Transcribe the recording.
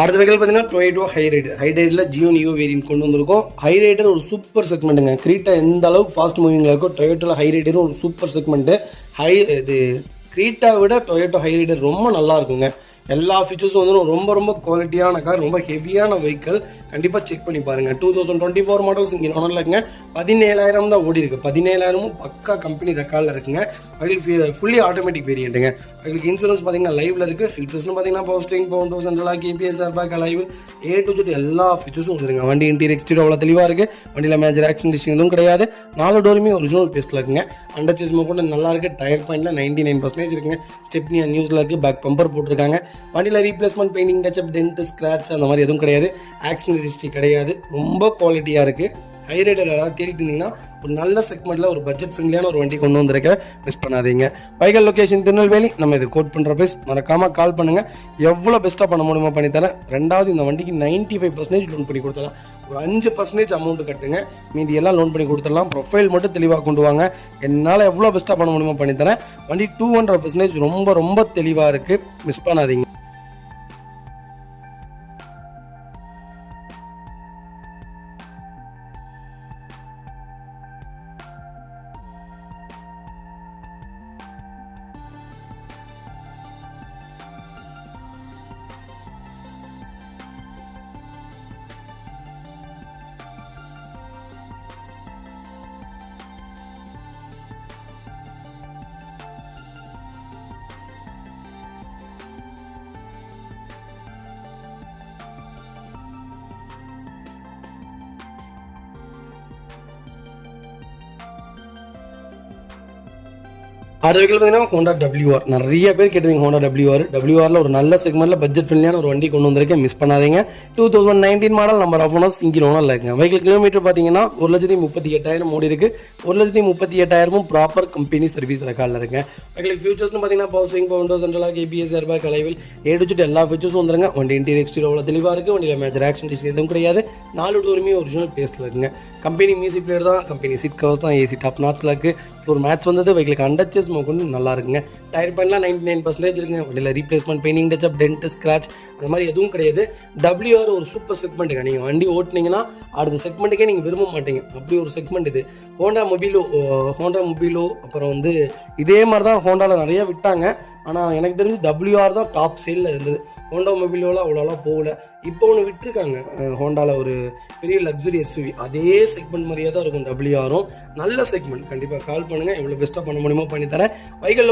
அடுத்த வெஹிக்கிள் பார்த்தீங்கன்னா Toyota ஹைரைடரில் Jio neo variant கொண்டு வந்திருக்கோம். ஹைரைடர் ஒரு சூப்பர் செக்மெண்ட்டுங்க. கிரீட்டா எந்த அளவுக்கு ஃபாஸ்ட் மூவிங்கில் இருக்கோ டொயோட்டோவில் ஹைரைடரும் ஒரு சூப்பர் செக்மெண்ட்டு. இது கிரீட்டாவை விட டொயோட்டோ ஹைரைடர் ரொம்ப நல்லா இருக்குங்க. எல்லா ஃபீச்சர்ஸும் வந்து ரொம்ப ரொம்ப குவாலிட்டியான கார், ரொம்ப ஹெவியான வெஹிக்கிள். கண்டிப்பாக செக் பண்ணி பாருங்கள். 2024 மாடல்ஸ் இங்கே ஒன்றும் இருக்குங்க. 17,000 தான் ஓடி இருக்குது. 17,000 பக்கா கம்பெனி ரெக்கார்டில் இருக்குங்க. அதுக்கு ஃபுல்லி ஆட்டோமேட்டிக் வேரியண்ட்டுங்க. அதுக்கு இன்சூரன்ஸ் பார்த்தீங்கன்னா லைவில் இருக்குது. ஃபீச்சர்ஸ்னு பார்த்தீங்கன்னா பவர் ஸ்டீரிங், பவர் சென்ட்ரலாக, கேபிஎஸ், ஏர்பேக், லைவ், எல்லா ஃபீச்சர்ஸும் வந்துருங்க. வண்டி இன்டீரியர் எக்ஸ்டீரியர் அவ்வளோ தெளிவாக இருக்குது. வண்டியில் மேஜர் ஆக்சிடென்ட் ஹிஸ்ட்ரி எதுவும் கிடையாது. 4 டோருமே ஒரிஜினல் பேஸ்ட்டில் இருக்குங்க. அண்டர் சேஸ்மோ கூட நல்லா இருக்குது. டயர் பாயிண்டில் 99% இருக்குங்க. ஸ்டெப்னி நியூஸில் இருக்குது. பேக் பம்பர் போட்டிருக்காங்க. வண்டியில் replacement, painting, touch up, dent, scratch அந்த மாதிரி எதுவும் கிடையாது. ஆக்சிடென்ட் ஹிஸ்ட்ரி கிடையாது. ரொம்ப குவாலிட்டியாக இருக்குது. ஹைரைடர் யாராவது தேடிட்டு இருந்தீங்கன்னா ஒரு நல்ல செக்மெண்ட்டில் ஒரு பட்ஜெட் ஃப்ரெண்ட்லியான ஒரு வண்டி கொண்டு வந்திருக்க, மிஸ் பண்ணாதீங்க. வைகல் லொக்கேஷன் திருநெல்வேலி. நம்ம இது கோட் பண்ணுற ப்ரைஸ் மறக்காமல் கால் பண்ணுங்கள். எவ்வளோ பெஸ்ட்டாக பண்ண முடியுமா பண்ணித்தரேன். ரெண்டாவது இந்த வண்டிக்கு 95% லோன் பண்ணி கொடுத்துடலாம். ஒரு 5% அமௌண்ட் கட்டுங்க, மீதி எல்லாம் லோன் பண்ணி கொடுத்துடலாம். ப்ரொஃபைல் மட்டும் தெளிவாக கொண்டு வாங்க. என்னால் எவ்வளோ பெஸ்ட்டாக பண்ண முடியுமா பண்ணித்தரேன். வண்டி 200% ரொம்ப ரொம்ப தெளிவாக இருக்குது, மிஸ் பண்ணாதீங்க. அடுத்த வெஹிக்கிள் பார்த்தீங்கன்னா ஹோண்டா WR. நிறைய பேர் கேட்டீங்க ஹோண்டா WRல ஒரு நல்ல செக்மெண்ட்டில் பட்ஜெட் ஃப்ரெண்ட்லியான ஒரு வண்டி கொண்டு வந்திருக்கேன், மிஸ் பண்ணாதீங்க. 2019 model, number of owners, single owner இருக்குங்க. வெஹிக்கிள் கிலோமீட்டர் பார்த்தீங்கன்னா 1,38,000 ஓடி இருக்குது. 1,38,000 ப்ராப்பர் கம்பெனி சர்வீஸ் ரெக்கார்டில் இருக்குங்க. வெஹிக்கிள் ஃபியூச்சர்ஸ்னு பார்த்தீங்கன்னா பவர் ஸ்டீரிங், பவர் சென்ட்ரலாக, கேபிஎஸ், ஏர்பேக், லைவில், எல்லா ஃபீச்சர்ஸும் வந்துருங்க. வண்டி இன்டீரியர் எக்ஸ்டீரியர் அவ்வளோ தெளிவாக இருக்குது. வண்டியில் மேஜர் ஆக்சிடென்ட் ஹிஸ்ட்ரி எதுவும் கிடையாது. 4 டோருமே ஒரிஜினல் பேஸ்ட்டில் இருக்குங்க. கம்பெனி மியூசிக் பிளேயர் தான், கம்பெனி சீட் கவர்ஸ் தான், ஏசி டாப் நாட்ஸில் இருக்குது. ஒரு மேட்ச் வந்தது. வெஹிக்கிளுக்கு அண்டர் சேஸ் கொண்டு நல்லா இருக்குங்க. டயர் பாயிண்ட்லாம் 99% இருக்குங்க. வண்டியில் replacement, painting, touch up, dent, scratch அந்த மாதிரி எதுவும் கிடையாது. WR ஒரு சூப்பர் செக்மெண்ட்டுங்க. நீங்கள் வண்டி ஓட்டினீங்கன்னா அடுத்த செக்மெண்ட்டுக்கே நீங்கள் விரும்ப மாட்டீங்க. அப்படி ஒரு செக்மெண்ட் இது. ஹோண்டா மொபிலோ அப்புறம் வந்து இதே மாதிரி தான் ஹோண்டாவில் நிறைய விட்டாங்க. ஆனால் எனக்கு தெரிஞ்சு WR தான் டாப் சேலில் இருந்தது. ஹோண்டா மொபிலோவில் அவ்வளோலாம் போகல. இப்போ ஒன்று விட்டுருக்காங்க ஹோண்டாவில், ஒரு பெரிய லக்ஸுரி SUV. அதே செக்மெண்ட் மாதிரியே தான் இருக்கும் WRம். நல்ல செக்மெண்ட். கண்டிப்பாக கால் பண்ணுங்கள். எவ்வளோ பெஸ்ட்டாக பண்ண முடியுமோ பண்ணித்தரேன். வைகல்